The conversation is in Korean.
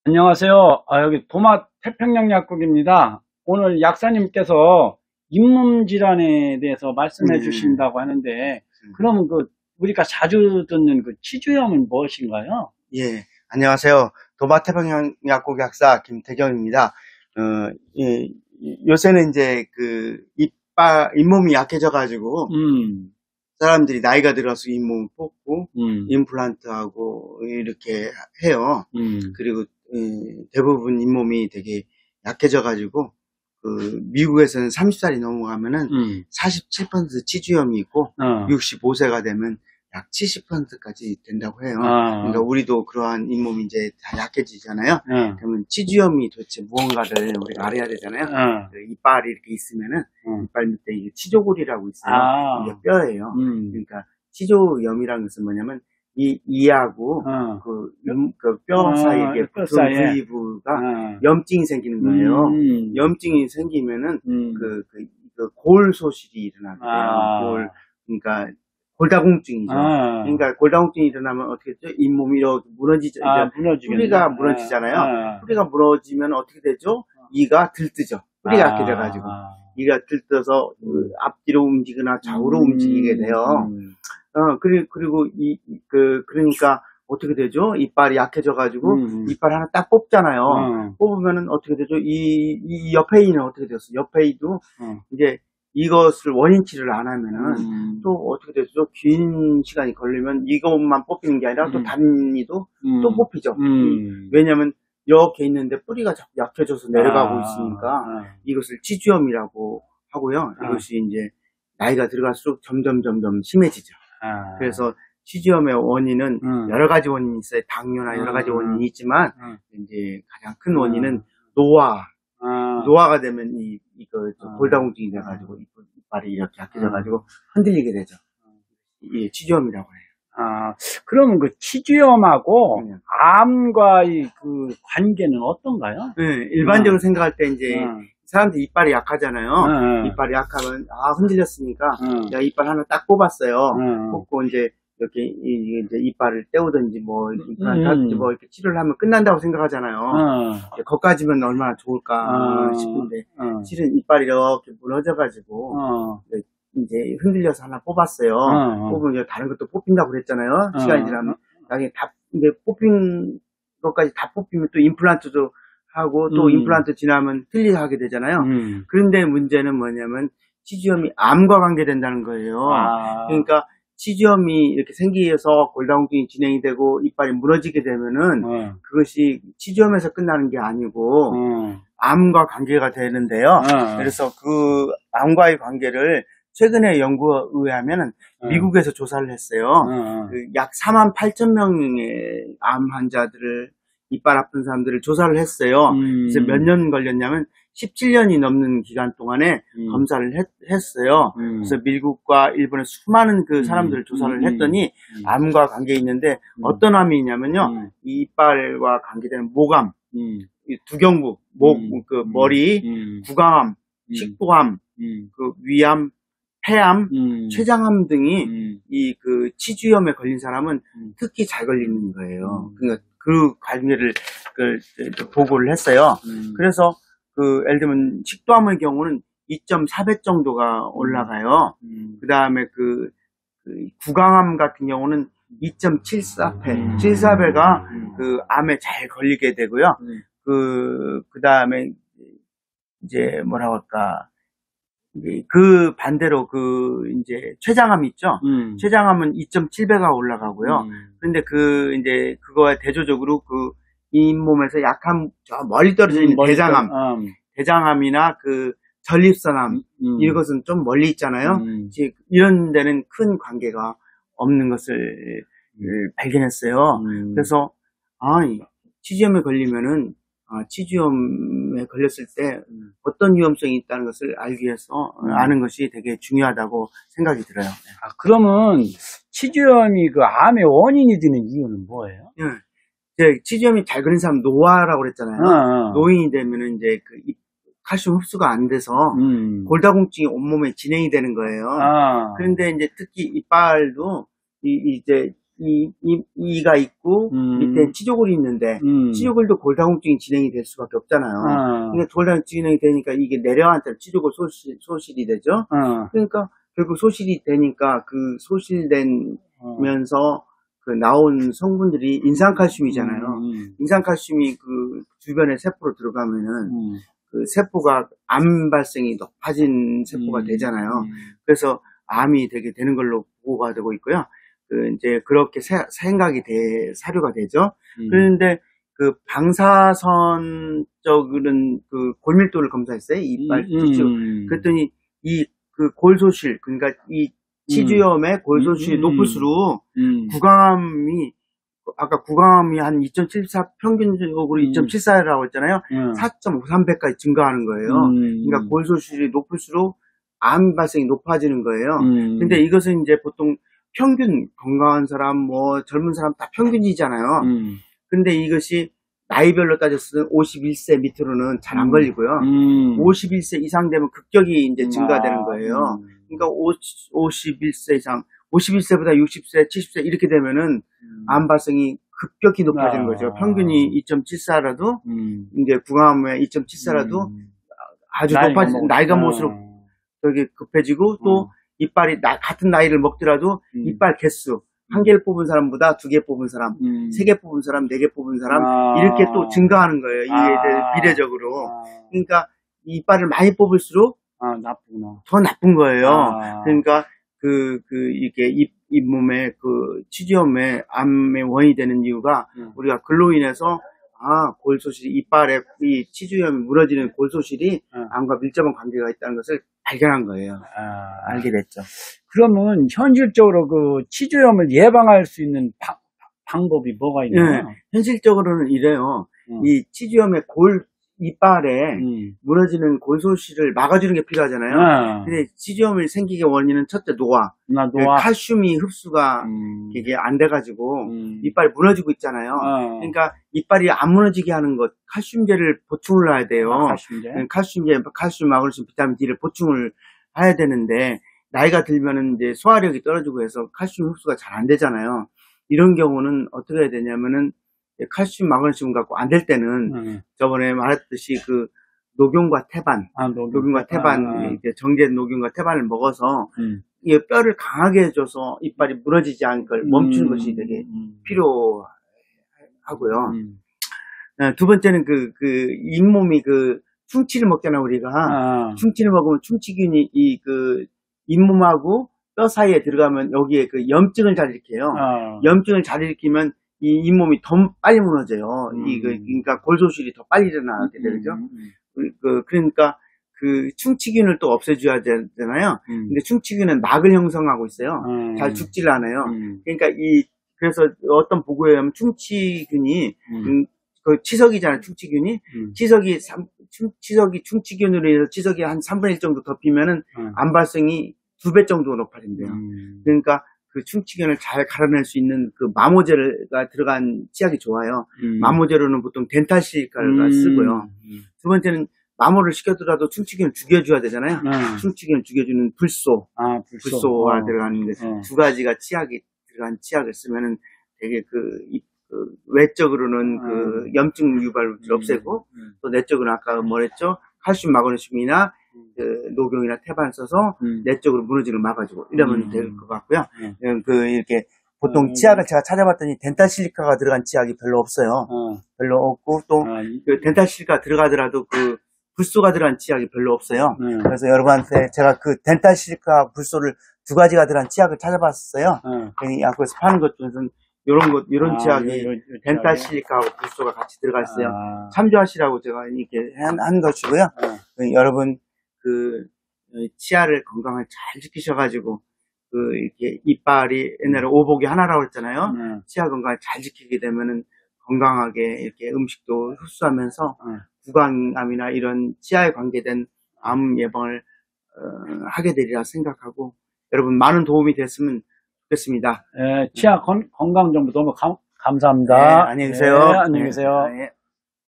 안녕하세요. 여기 도마 태평양 약국입니다. 오늘 약사님께서 잇몸 질환에 대해서 말씀해 주신다고 하는데, 그러면 우리가 자주 듣는 치주염은 무엇인가요? 예, 안녕하세요. 도마태평양 약국 약사 김태경입니다. 예, 요새는 이제 잇몸이 약해져가지고, 사람들이 나이가 들어서 잇몸 뽑고, 임플란트하고 이렇게 해요. 그리고, 대부분 잇몸이 되게 약해져가지고, 미국에서는 30살이 넘어가면은 47% 치주염이 있고, 65세가 되면 약 70%까지 된다고 해요. 그러니까 우리도 그러한 잇몸이 이제 다 약해지잖아요. 그러면 치주염이 도대체 무언가를 우리가 알아야 되잖아요. 이빨이 이렇게 있으면은 이빨 밑에 이게 치조골이라고 있어요. 이게 뼈예요. 그러니까 치조염이라는 것은 뭐냐면 이하고 뼈 사이에 붙은 부위가 염증이 생기는 거예요. 염증이 생기면은 골 소실이 일어나게 돼요. 그러니까 골다공증이죠. 그러니까 골다공증이 일어나면 어떻게 되죠? 잇몸이 이렇게 무너지죠. 뿌리가 무너지잖아요. 뿌리가 무너지면 어떻게 되죠? 이가 들뜨죠. 뿌리가 약해져가지고. 이가 들떠서 앞뒤로 움직이거나 좌우로 움직이게 돼요. 그리고 그러니까 어떻게 되죠? 이빨이 약해져가지고 이빨 하나 딱 뽑잖아요. 뽑으면은 어떻게 되죠? 이 옆에 이는 어떻게 되었어? 옆에 이도 이제 이것을 원인 치료를 안 하면은 또 어떻게 되죠? 긴 시간이 걸리면 이것만 뽑히는 게 아니라 또 다른 이도 또 뽑히죠. 왜냐면 이렇게 있는데 뿌리가 자꾸 약해져서 내려가고 있으니까 이것을 치주염이라고 하고요. 이것이 이제 나이가 들어갈수록 점점 심해지죠. 그래서 치주염의 원인은 여러 가지 원인이 있어요. 당뇨나 여러 가지 원인이 있지만 이제 가장 큰 원인은 노화가 되면 골다공증이 돼가지고 이빨이 이렇게 약해져가지고 흔들리게 되죠. 이 치주염이라고 해요. 그러면 치주염하고 암과의 관계는 어떤가요? 네, 일반적으로 생각할 때 이제 사람들이 이빨이 약하잖아요. 이빨이 약하면 흔들렸으니까 야, 이빨 하나 딱 뽑았어요. 뽑고 이제 이렇게 이제 이빨을 떼우든지 뭐 임플란트 하든지 뭐 이렇게 치료를 하면 끝난다고 생각하잖아요. 거기까지면 얼마나 좋을까 싶은데 실은 이빨이 이렇게 무너져가지고 이제 흔들려서 하나 뽑았어요. 뽑으면 이제 다른 것도 뽑힌다고 그랬잖아요. 시간이 지나면 나중에 다 이제 뽑힌 것까지 다 뽑히면 또 임플란트도 하고 또 임플란트 지나면 틀리하게 되잖아요. 그런데 문제는 뭐냐면 치주염이 암과 관계된다는 거예요. 그러니까 치주염이 이렇게 생기서 골다공증이 진행이 되고 이빨이 무너지게 되면은 그것이 치주염에서 끝나는 게 아니고 암과 관계가 되는데요. 그래서 그 암과의 관계를 최근에 연구에 의하면 미국에서 조사를 했어요. 약 48,000명의 암 환자들을 이빨 아픈 사람들을 조사를 했어요. 그래서 몇 년 걸렸냐면 17년이 넘는 기간 동안에 검사를 했어요. 그래서 미국과 일본의 수많은 그 사람들을 조사를 했더니 암과 관계 있는데 어떤 암이 있냐면요. 이 이빨과 관계되는 모감, 두경부, 머리, 구강암, 식도암, 위암, 폐암, 췌장암 등이 이 치주염에 걸린 사람은 특히 잘 걸리는 거예요. 그러니까 그 관계를 보고를 했어요. 그래서 예를 들면 식도암의 경우는 2.4배 정도가 올라가요. 그 다음에 구강암 같은 경우는 2.74배, 74배가 암에 잘 걸리게 되고요. 그 다음에 이제 뭐라고 할까. 반대로 이제 췌장암 있죠? 췌장암은 2.7배가 올라가고요. 근데 이제 그거에 대조적으로 잇몸에서 약한 저 멀리 떨어져 있는 대장암이나 전립선암 이것은 좀 멀리 있잖아요. 이런 데는 큰 관계가 없는 것을 발견했어요. 그래서 치주염에 걸리면은 치주염에 걸렸을 때 어떤 위험성이 있다는 것을 알기 위해서 아는 것이 되게 중요하다고 생각이 들어요. 그러면 치주염이 암의 원인이 되는 이유는 뭐예요? 치주염이 잘 걸린 사람 노화라고 그랬잖아요. 노인이 되면은 이제 칼슘 흡수가 안 돼서 골다공증이 온몸에 진행이 되는 거예요. 그런데 이제 특히 이빨도 이제 이가 있고, 밑에 치조골이 있는데, 치조골도 골다공증이 진행이 될 수밖에 없잖아요. 그러니까 골다공증이 진행이 되니까 이게 내려앉아 치조골 소실이 되죠. 그러니까 결국 소실이 되니까 그 소실되면서 그 나온 성분들이 인산칼슘이잖아요. 인산칼슘이 그 주변의 세포로 들어가면은 그 세포가 암 발생이 높아진 세포가 되잖아요. 그래서 암이 되게 되는 걸로 보고가 되고 있고요. 그 이제 그렇게 생각이 사료가 되죠. 그런데 그 방사선적인 그 골밀도를 검사했어요. 이빨 티슈. 그랬더니 이 그 골소실, 그러니까 이 치주염의 골소실이 높을수록 구강암이 아까 구강암이 한 2.74 평균적으로 2.74라고 했잖아요. 4.53배까지 증가하는 거예요. 그러니까 골소실이 높을수록 암 발생이 높아지는 거예요. 근데 이것은 이제 보통 평균 건강한 사람, 뭐 젊은 사람 다 평균이잖아요. 근데 이것이 나이별로 따졌을 때 51세 밑으로는 잘 안 걸리고요. 51세 이상 되면 급격히 이제 증가되는 거예요. 그러니까 51세 이상, 51세보다 60세, 70세 이렇게 되면은 암 발생이 급격히 높아지는 거죠. 평균이 2.74라도 이제 구강암의 2.74라도 아주 높아진 나이가 먹을수록 되게 급해지고 또 이빨이 같은 나이를 먹더라도 이빨 개수 한 개를 뽑은 사람보다 두 개 뽑은 사람, 세 개 뽑은 사람, 네 개 뽑은 사람 이렇게 또 증가하는 거예요. 이게 비례적으로. 그러니까 이빨을 많이 뽑을수록 나쁘구나. 더 나쁜 거예요. 그러니까 이게 잇몸에 그 치주염의 암의 원인이 되는 이유가 우리가 글로 인해서 골소실이 이빨에 이 치주염이 무너지는 골소실이 암과 밀접한 관계가 있다는 것을 발견한 거예요. 알게 됐죠. 그러면 현실적으로 그 치주염을 예방할 수 있는 방법이 뭐가 있나요? 네, 현실적으로는 이래요. 이 치주염의 이빨에 무너지는 골소실을 막아주는 게 필요하잖아요. 근데 치주염이 생기게 원인은 첫째 노화. 칼슘이 흡수가 이게 안 돼가지고 이빨이 무너지고 있잖아요. 그러니까 이빨이 안 무너지게 하는 것, 칼슘제를 보충을 해야 돼요. 칼슘제, 칼슘, 마그네슘, 비타민 D를 보충을 해야 되는데 나이가 들면은 이제 소화력이 떨어지고 해서 칼슘 흡수가 잘 안 되잖아요. 이런 경우는 어떻게 해야 되냐면은 칼슘, 마그네슘 갖고 안 될 때는 저번에 말했듯이 그 녹용과 태반, 녹용과 태반, 정제된 녹용과 태반을 먹어서 이 뼈를 강하게 해줘서 이빨이 무너지지 않을 걸 멈추는 것이 되게 필요하고요. 두 번째는 잇몸이 충치를 먹잖아, 우리가. 충치를 먹으면 충치균이 잇몸하고 뼈 사이에 들어가면 여기에 염증을 잘 일으켜요. 염증을 잘 일으키면 이 잇몸이 더 빨리 무너져요. 그러니까 골소실이 더 빨리 일어나게 되죠. 그러니까 충치균을 또 없애줘야 되잖아요. 근데 충치균은 막을 형성하고 있어요. 잘 죽질 않아요. 그러니까 그래서 어떤 보고에 의하면 충치균이 치석이잖아요. 충치균이 충치균으로 인해서 치석이 한 3분의 1 정도 더 피면은 암 발생이 2배 정도 높아진대요. 그러니까 그 충치균을 잘 갈아낼 수 있는 그 마모제가 들어간 치약이 좋아요. 마모제로는 보통 덴탈실리카를 쓰고요. 두 번째는 마모를 시켜더라도 충치균을 죽여줘야 되잖아요. 충치균을 죽여주는 불소가 들어가는데 두 가지가 들어간 치약을 쓰면은 되게 외적으로는 염증 유발을 없애고 또 내적으로는 아까 뭐랬죠? 칼슘, 마그네슘이나 녹용이나 태반 써서 내적으로 무너지는 걸 막아주고 이러면 될 것 같고요. 이렇게 보통 치약을 제가 찾아봤더니 덴탈실리카가 들어간 치약이 별로 없어요. 별로 없고 또 덴탈실리카 들어가더라도 불소가 들어간 치약이 별로 없어요. 그래서 여러분한테 제가 덴탈실리카 불소를 두 가지가 들어간 치약을 찾아봤어요. 약국에서 파는 것 중에서는 이런 치약이 덴탈실리카하고 불소가 같이 들어가 있어요. 참조하시라고 제가 이렇게 한 것이고요. 여러분 치아를 건강을 잘 지키셔가지고 이렇게 이빨이 옛날에 오복이 하나라고 했잖아요. 치아 건강을 잘 지키게 되면은 건강하게 이렇게 음식도 흡수하면서 구강암이나 이런 치아에 관계된 암 예방을 하게 되리라 생각하고 여러분 많은 도움이 됐으면 좋겠습니다. 치아 건강 정보 너무 감사합니다. 네, 안녕히 계세요. 네, 안녕히 계세요. 네.